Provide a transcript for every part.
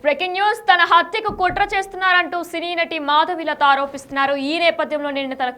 Breaking news. తన హత్యకు కుట్ర చేస్తున్నారంటూ సినీ నటి మాధవీలత ఆరోపిస్తున్నారు. ఈ నేపథ్యంలో నిన్న తన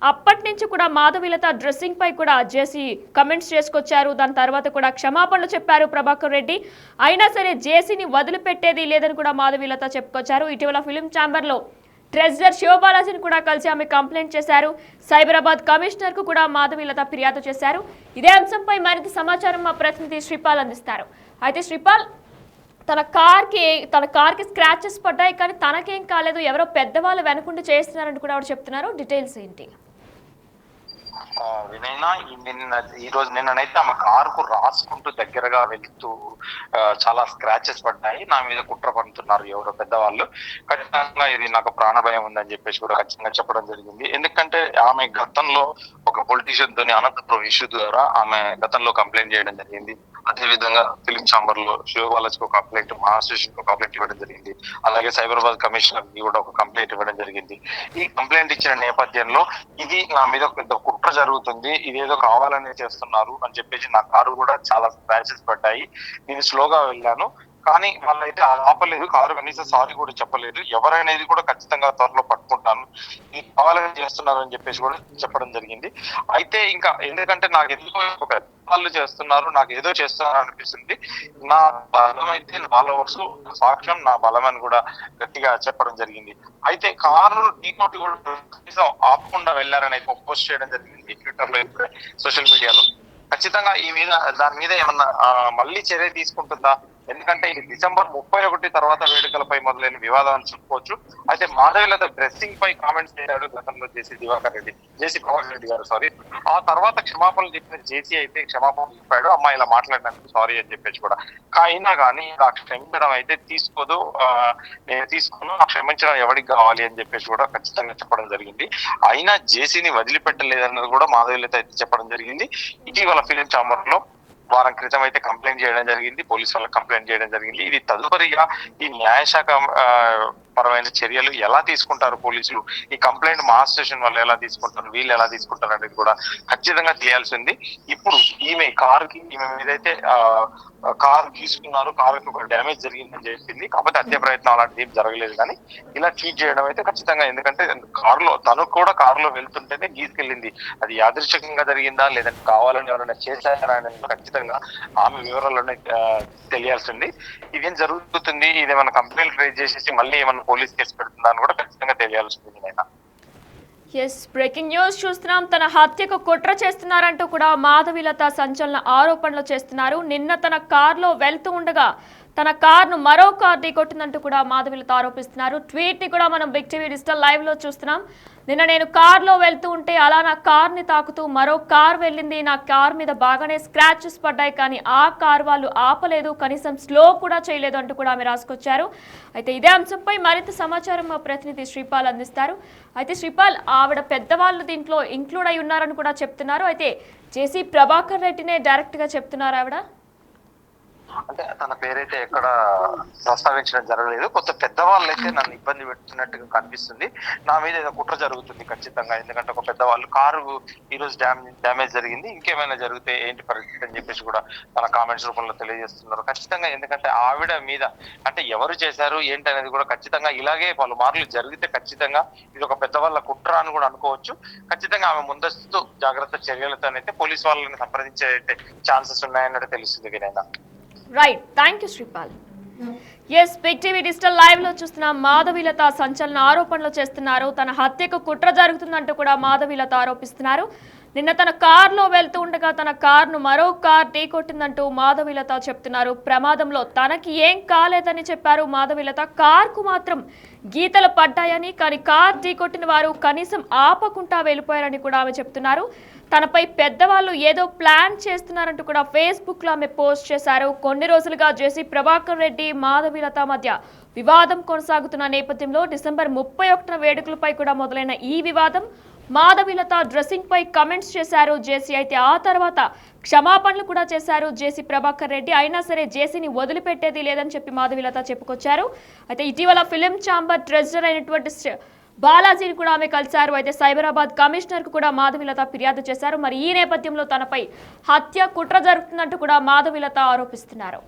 అప్పటి నుంచి కూడా మాధవీలత డ్రెస్సింగ్ పై కూడా జేసీ కమెంట్స్ చేసుకొచ్చారు. దాని తర్వాత కూడా క్షమాపణలు చెప్పారు ప్రభాకర్ రెడ్డి. అయినా సరే జేసీని వదిలిపెట్టేది లేదని కూడా మాధవీలత చెప్పుకొచ్చారు. ఇటీవల ఫిలిం ఛాంబర్ లో ట్రెజరర్ శివబాలాజీని కూడా కలిసి ఆమె కంప్లైంట్ చేశారు. సైబరాబాద్ కమిషనర్ కు కూడా మాధవీలత ఫిర్యాదు చేశారు. ఇదే అంశంపై మరింత సమాచారం మా ప్రతినిధి శ్రీపాల్ అందిస్తారు. అయితే శ్రీపాల్, తన కార్కి స్క్రాచెస్ పడ్డాయి, కానీ తనకేం కాలేదు, ఎవరో పెద్దవాళ్ళు వెనకుండి చేస్తున్నారని కూడా ఆవిడ చెప్తున్నారు. డీటెయిల్స్ ఏంటి? వినైనా నిన్ననైతే ఆమె కారుకు రాసుకుంటూ దగ్గరగా వెళ్తూ చాలా స్క్రాచెస్ పడ్డాయి. నా మీద కుట్ర పడుతున్నారు ఎవరో పెద్దవాళ్ళు. ఖచ్చితంగా ఇది నాకు ప్రాణభయం ఉందని చెప్పేసి కూడా ఖచ్చితంగా చెప్పడం జరిగింది. ఎందుకంటే ఆమె గతంలో ఒక పొలిటీషియన్ తోని అనంతపురం ఇష్యూ ద్వారా ఆమె గతంలో కంప్లైంట్ చేయడం జరిగింది. అదే విధంగా ఫిలిం ఛాంబర్ లో శివబాలాజీకి ఒక కంప్లైంట్, మహాస్టేషన్ కు కంప్లైంట్ ఇవ్వడం జరిగింది. అలాగే సైబరాబాద్ కమిషనర్ కి కూడా ఒక కంప్లైంట్ ఇవ్వడం జరిగింది. ఈ కంప్లైంట్ ఇచ్చిన నేపథ్యంలో ఇది నా మీద పెద్ద కుట్ర జరుగుతుంది, ఇదేదో కావాలనే చేస్తున్నారు అని చెప్పేసి నా కారు కూడా చాలా స్క్రాచెస్ పడ్డాయి. నేను స్లోగా వెళ్ళాను, కానీ వాళ్ళైతే ఆపలేదు. కారు కనీసం సారీ కూడా చెప్పలేదు. ఎవరైనా కూడా ఖచ్చితంగా త్వరలో పట్టుకుంటాను, ఇది కావాలని చేస్తున్నారు అని చెప్పేసి కూడా చెప్పడం జరిగింది. అయితే ఇంకా ఎందుకంటే నాకు ఎందుకో వాళ్ళు చేస్తున్నారు, నాకు ఏదో చేస్తున్నారు అనిపిస్తుంది. నా బలం అయితే ఫాలోవర్స్ సాక్ష్యం నా బలం అని కూడా గట్టిగా చెప్పడం జరిగింది. అయితే కారు ఢీకొట్టి కూడా కనీసం ఆపకుండా వెళ్ళారని అయితే పోస్ట్ చేయడం జరిగింది ట్విట్టర్ లో, సోషల్ మీడియాలో. ఖచ్చితంగా దాని మీద ఏమన్నా మళ్ళీ చర్య తీసుకుంటుందా? ఎందుకంటే ఇది December 31 తర్వాత వేడుకలపై మొదలైన వివాదం అని చెప్పుకోవచ్చు. అయితే మాధవీలత డ్రెస్సింగ్ పై కామెంట్స్ చేశాడు గతంలో జేసీ ప్రభాకర్ రెడ్డి గారు. సారీ, ఆ తర్వాత క్షమాపణలు చెప్పిన జేసీ అయితే క్షమాపణలు చెప్పాడు, అమ్మాయి ఇలా మాట్లాడినందుకు సారీ అని చెప్పేసి కూడా. అయినా కానీ ఆ క్షమించడం అయితే నేను తీసుకోను, ఆ క్షమించడం ఎవరికి కావాలి అని చెప్పేసి కూడా ఖచ్చితంగా చెప్పడం జరిగింది. అయినా జేసీని వదిలిపెట్టలేదన్నది కూడా మాధవీలత అయితే చెప్పడం జరిగింది. ఇటీవల ఫిలిం ఛాంబర్ లో వారం క్రితం అయితే కంప్లైంట్ చేయడం జరిగింది, పోలీసు వాళ్ళకి కంప్లైంట్ చేయడం జరిగింది. ఇది తదుపరిగా ఈ న్యాయశాఖ పరమైన చర్యలు ఎలా తీసుకుంటారు పోలీసులు, ఈ కంప్లైంట్ మహాస్టేషన్ వాళ్ళు ఎలా తీసుకుంటారు, వీళ్ళు ఎలా తీసుకుంటారు అనేది కూడా ఖచ్చితంగా తెలియాల్సి ఉంది. ఇప్పుడు ఈమె మీదైతే కారు తీసుకున్నారు, కారుకి ఒక డ్యామేజ్ జరిగిందని చెప్పింది. కాకపోతే హత్య ప్రయత్నం అలాంటిది ఏం జరగలేదు. కానీ ఇలా ట్వీట్ చేయడం అయితే ఖచ్చితంగా, ఎందుకంటే తను కూడా కారులో వెళ్తుంటేనే గీసుకెళ్ళింది. అది యాదృచ్ఛికంగా జరిగిందా లేదంటే కావాలని ఎవరైనా చేశారా అనేది ఖచ్చితంగా ఆమె వివరాలను తెలియాల్సి ఉంది. ఇదేం జరుగుతుంది, ఇదేమైనా కంప్లైంట్ రేజ్ చేసేసి మళ్ళీ ఏమైనా పోలీస్ కేసు పెడుతుందా అని కూడా ఖచ్చితంగా తెలియాల్సి ఉంది. బ్రేకింగ్ న్యూస్ చూస్తున్నాం. తన హత్యకు కుట్ర చేస్తున్నారంటూ కూడా మాధవీలత సంచలన ఆరోపణలు చేస్తున్నారు. నిన్న తన కారులో వెళ్తూ ఉండగా తన కార్ను మరో కార్ ఢీకొట్టిందంటూ కూడా మాధవీలత ఆరోపిస్తున్నారు. ట్వీట్ ని కూడా మనం బిగ్ టీవీ డిజిటల్ లైవ్ లో చూస్తున్నాం. నిన్న నేను కార్లో వెళ్తూ ఉంటే అలా నా కార్ని తాకుతూ మరో కార్ వెళ్ళింది. నా కార్ మీద బాగానే స్క్రాచెస్ పడ్డాయి, కానీ ఆ కార్ వాళ్ళు ఆపలేదు, కనీసం స్లో కూడా చేయలేదు అంటూ కూడా ఆమె రాసుకొచ్చారు. అయితే ఇదే అంశంపై మరింత సమాచారం మా ప్రతినిధి శ్రీపాల్ అందిస్తారు. అయితే శ్రీపాల్, ఆవిడ పెద్దవాళ్ళు దీంట్లో ఇంక్లూడ్ అయి ఉన్నారని కూడా చెప్తున్నారు. అయితే జేసీ ప్రభాకర్ రెడ్డినే డైరెక్ట్ గా చెప్తున్నారు ఆవిడ. అంటే తన పేరైతే ఎక్కడ ప్రస్తావించడం జరగలేదు. కొంత పెద్దవాళ్ళు అయితే నన్ను ఇబ్బంది పెడుతున్నట్టుగా కనిపిస్తుంది. నా మీద ఏదో కుట్ర జరుగుతుంది ఖచ్చితంగా. ఎందుకంటే ఒక పెద్దవాళ్ళు కారు ఈ రోజు డ్యామేజ్ జరిగింది, ఇంకేమైనా జరిగితే ఏంటి పరిస్థితి అని చెప్పేసి కూడా తన కామెంట్స్ రూపంలో తెలియజేస్తున్నారు ఖచ్చితంగా. ఎందుకంటే ఆవిడ మీద అంటే ఎవరు చేశారు ఏంటి అనేది కూడా ఖచ్చితంగా ఇలాగే పలుమార్లు జరిగితే ఖచ్చితంగా ఇది ఒక పెద్దవాళ్ళ కుట్ర అని కూడా అనుకోవచ్చు. ఖచ్చితంగా ఆమె ముందస్తు జాగ్రత్త చర్యలతోనైతే పోలీసు వాళ్ళని సంప్రదించే ఛాన్సెస్ ఉన్నాయన్నట్టు తెలుస్తుంది. వినైనా right, thank you Sripal. Big TV digital live లో చూస్తున్న మాధవీలత సంచలన ఆరోపణలు చేస్తున్నారు. తన హత్యకు కుట్ర జరుగుతుందంటూ కూడా మాధవీలత ఆరోపిస్తున్నారు. నిన్న తన కారులో వెళ్తూ ఉండగా తన కారును మరో కార్ ఢీకొట్టిందంటూ మాధవీలత చెప్తున్నారు. ప్రమాదంలో తనకి ఏం కాలేదని చెప్పారు మాధవీలత. కార్కు మాత్రం గీతలు పడ్డాయని, కానీ కార్ ఢీకొట్టిన వారు కనీసం ఆపకుండా వెళ్ళిపోయారని కూడా ఆమె చెప్తున్నారు. తనపై పెద్దవాళ్ళు ఏదో ప్లాన్ చేస్తున్నారంటూ కూడా ఫేస్బుక్ లో ఆమె పోస్ట్ చేశారు. కొన్ని రోజులుగా జేసీ ప్రభాకర్ రెడ్డి మాధవీలత మధ్య వివాదం కొనసాగుతున్న నేపథ్యంలో డిసెంబర్ 31న వేడుకలపై కూడా మొదలైన ఈ వివాదం మాధవీలత డ్రెస్సింగ్ పై కమెంట్స్ చేశారు జేసీ. అయితే ఆ తర్వాత క్షమాపణలు కూడా చేశారు జేసీ ప్రభాకర్ రెడ్డి. అయినా సరే జేసీని వదిలిపెట్టేది లేదని చెప్పి మాధవీలత చెప్పుకొచ్చారు. అయితే ఇటీవల ఫిలిం ఛాంబర్ ట్రెజరర్ అయినటువంటి బాలాజీని కూడా ఆమె కలిశారు. అయితే సైబరాబాద్ కమిషనర్ కు కూడా మాధవీలత ఫిర్యాదు చేశారు. మరి ఈ నేపథ్యంలో తనపై హత్య కుట్ర జరుగుతుందంటూ కూడా మాధవీలత ఆరోపిస్తున్నారు.